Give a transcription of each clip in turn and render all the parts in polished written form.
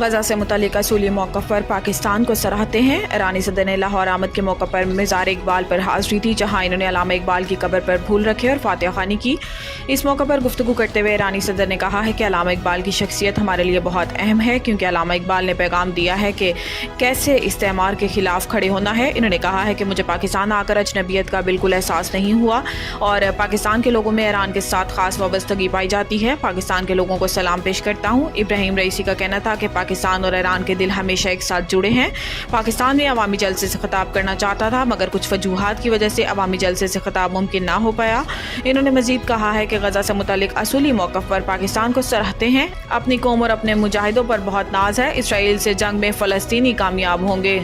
غزہ سے متعلق اصولی موقف پر پاکستان کو سراہتے ہیں۔ ایرانی صدر نے لاہور آمد کے موقع پر مزار اقبال پر حاضری دی، جہاں انہوں نے علامہ اقبال کی قبر پر پھول رکھے اور فاتحہ خوانی کی۔ اس موقع پر گفتگو کرتے ہوئے ایرانی صدر نے کہا ہے کہ علامہ اقبال کی شخصیت ہمارے لیے بہت اہم ہے، کیونکہ علامہ اقبال نے پیغام دیا ہے کہ کیسے استعمار کے خلاف کھڑے ہونا ہے۔ انہوں نے کہا ہے کہ مجھے پاکستان آ کر اجنبیت کا بالکل احساس نہیں ہوا اور پاکستان کے لوگوں میں ایران کے ساتھ خاص وابستگی پائی جاتی ہے۔ پاکستان کے لوگوں کو سلام پیش کرتا ہوں۔ ابراہیم رئیسی کا کہنا تھا کہ پاکستان اور ایران کے دل ہمیشہ ایک ساتھ جڑے ہیں۔ پاکستان میں عوامی جلسے سے خطاب کرنا چاہتا تھا، مگر کچھ وجوہات کی وجہ سے عوامی جلسے سے خطاب ممکن نہ ہو پایا۔ انہوں نے مزید کہا ہے کہ غزہ سے متعلق اصولی موقف پر پاکستان کو سراہتے ہیں۔ اپنی قوم اور اپنے مجاہدوں پر بہت ناز ہے۔ اسرائیل سے جنگ میں فلسطینی کامیاب ہوں گے۔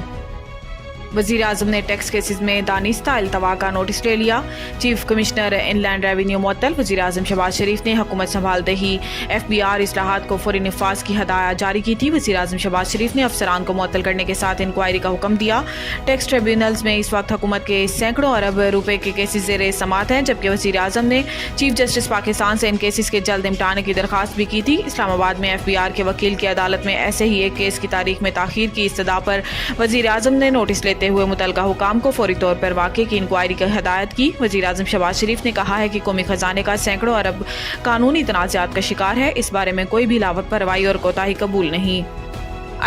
وزیر اعظم نے ٹیکس کیسز میں دانستہ التوا کا نوٹس لے لیا۔ چیف کمشنر ان لینڈ ریونیو معطل۔ وزیر اعظم شہباز شریف نے حکومت سنبھالتے ہی FBR اصلاحات کو فوری نفاذ کی ہدایت جاری کی تھی۔ وزیر اعظم شہباز شریف نے افسران کو معطل کرنے کے ساتھ انکوائری کا حکم دیا۔ ٹیکس ٹریبیونلز میں اس وقت حکومت کے سینکڑوں ارب روپے کے کیسز زیر سماعت ہیں، جبکہ وزیر اعظم نے چیف جسٹس پاکستان سے ان کیسز کے جلد نمٹانے کی درخواست بھی کی تھی۔ اسلام آباد میں FBR کے وکیل کی عدالت میں ایسے ہی ایک کیس کی تاریخ میں تاخیر کی استدعا پر وزیر اعظم نے نوٹس لیتے ہوئے متعلقہ حکام کو فوری طور پر واقعے کی انکوائری کی ہدایت کی۔ وزیر اعظم شہباز شریف نے کہا ہے کہ قومی خزانے کا سینکڑوں ارب قانونی تنازعات کا شکار ہے، اس بارے میں کوئی بھی لاپرواہی اور کوتاہی قبول نہیں۔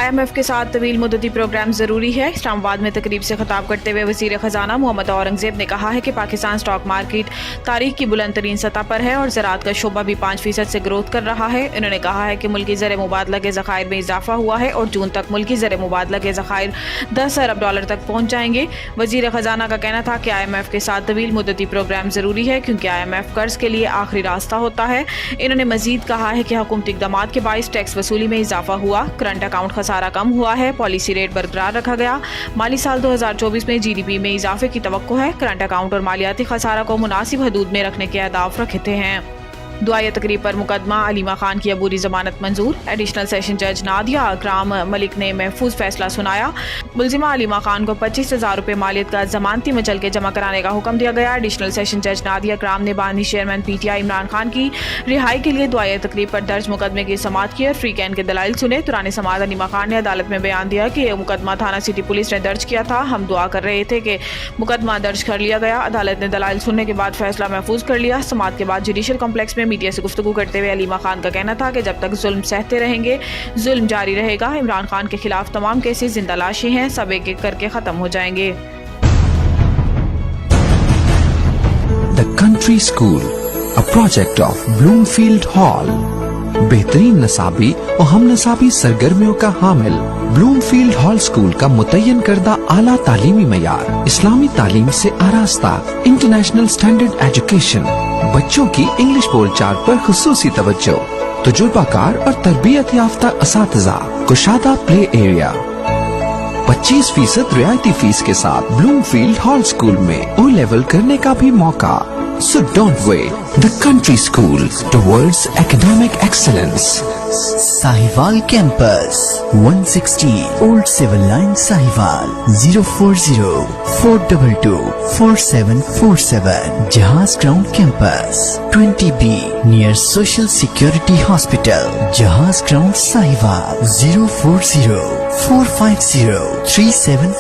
IMF کے ساتھ طویل مدتی پروگرام ضروری ہے۔ اسلام آباد میں تقریب سے خطاب کرتے ہوئے وزیر خزانہ محمد اورنگزیب نے کہا ہے کہ پاکستان اسٹاک مارکیٹ تاریخ کی بلند ترین سطح پر ہے اور زراعت کا شعبہ بھی 5% سے گروتھ کر رہا ہے۔ انہوں نے کہا ہے کہ ملکی زر مبادلہ کے ذخائر میں اضافہ ہوا ہے اور جون تک ملکی زر مبادلہ کے ذخائر $10 ارب تک پہنچ جائیں گے۔ وزیر خزانہ کا کہنا تھا کہ IMF کے ساتھ طویل مدتی پروگرام ضروری ہے، کیونکہ IMF قرض کے لیے آخری راستہ ہوتا ہے۔ انہوں نے مزید کہا ہے کہ حکومتی اقدامات کے باعث ٹیکس وصولی میں اضافہ ہوا، کرنٹ اکاؤنٹ خسارہ کم ہوا ہے، پالیسی ریٹ برقرار رکھا گیا۔ مالی سال 2024 میں GDP میں اضافے کی توقع ہے۔ کرنٹ اکاؤنٹ اور مالیاتی خسارہ کو مناسب حدود میں رکھنے کے اہداف رکھتے ہیں۔ دعائیہ تقریب پر مقدمہ علیمہ خان کی عبوری ضمانت منظور۔ ایڈیشنل سیشن جج نادیہ اکرام ملک نے محفوظ فیصلہ سنایا۔ ملزمہ علیمہ خان کو 25,000 روپے مالیت کا ضمانتی مچل کے جمع کرانے کا حکم دیا گیا۔ ایڈیشنل سیشن جج نادیہ اکرام نے بانی چیئرمین PTI عمران خان کی رہائی کے لیے دعائیہ تقریب پر درج مقدمے کی سماعت کی اور فری کین کے دلائل سنے۔ دوران سماعت علیمہ خان نے عدالت میں بیان دیا کہ یہ مقدمہ تھانہ سٹی پولیس نے درج کیا تھا۔ ہم دعا کر رہے تھے کہ مقدمہ درج کر لیا گیا۔ عدالت نے دلائل سننے کے بعد فیصلہ محفوظ کر لیا۔ سماعت کے بعد جوڈیشل کمپلیکس میں میڈیا سے گفتگو کرتے ہوئے علیمہ خان کا کہنا تھا کہ جب تک ظلم سہتے رہیں گے ظلم جاری رہے گا۔ عمران خان کے خلاف تمام کیسز زندہ لاشیں ہیں، سب ایک ایک کر کے ختم ہو جائیں گے۔ The Country School, a project of Bloomfield Hall. بہترین نصابی اور ہم نصابی سرگرمیوں کا حامل بلومفیلڈ ہال اسکول کا متعین کردہ اعلیٰ تعلیمی معیار، اسلامی تعلیم سے آراستہ، انٹرنیشنل سٹینڈرڈ ایجوکیشن، بچوں کی انگلش بول چال پر خصوصی توجہ، تجربہ کار اور تربیت یافتہ اساتذہ، کشادہ پلے ایریا، 25% رعایتی فیس کے ساتھ بلومفیلڈ ہال اسکول میں او لیول کرنے کا بھی موقع۔ So don't wait. The Country School towards academic excellence. Sahiwal Campus, 160 Old Civil Line, Sahiwal, 040-422-4747. Jahaz Ground Campus, 20B, near Social Security Hospital. Jahaz Ground, Sahiwal, 040-450-37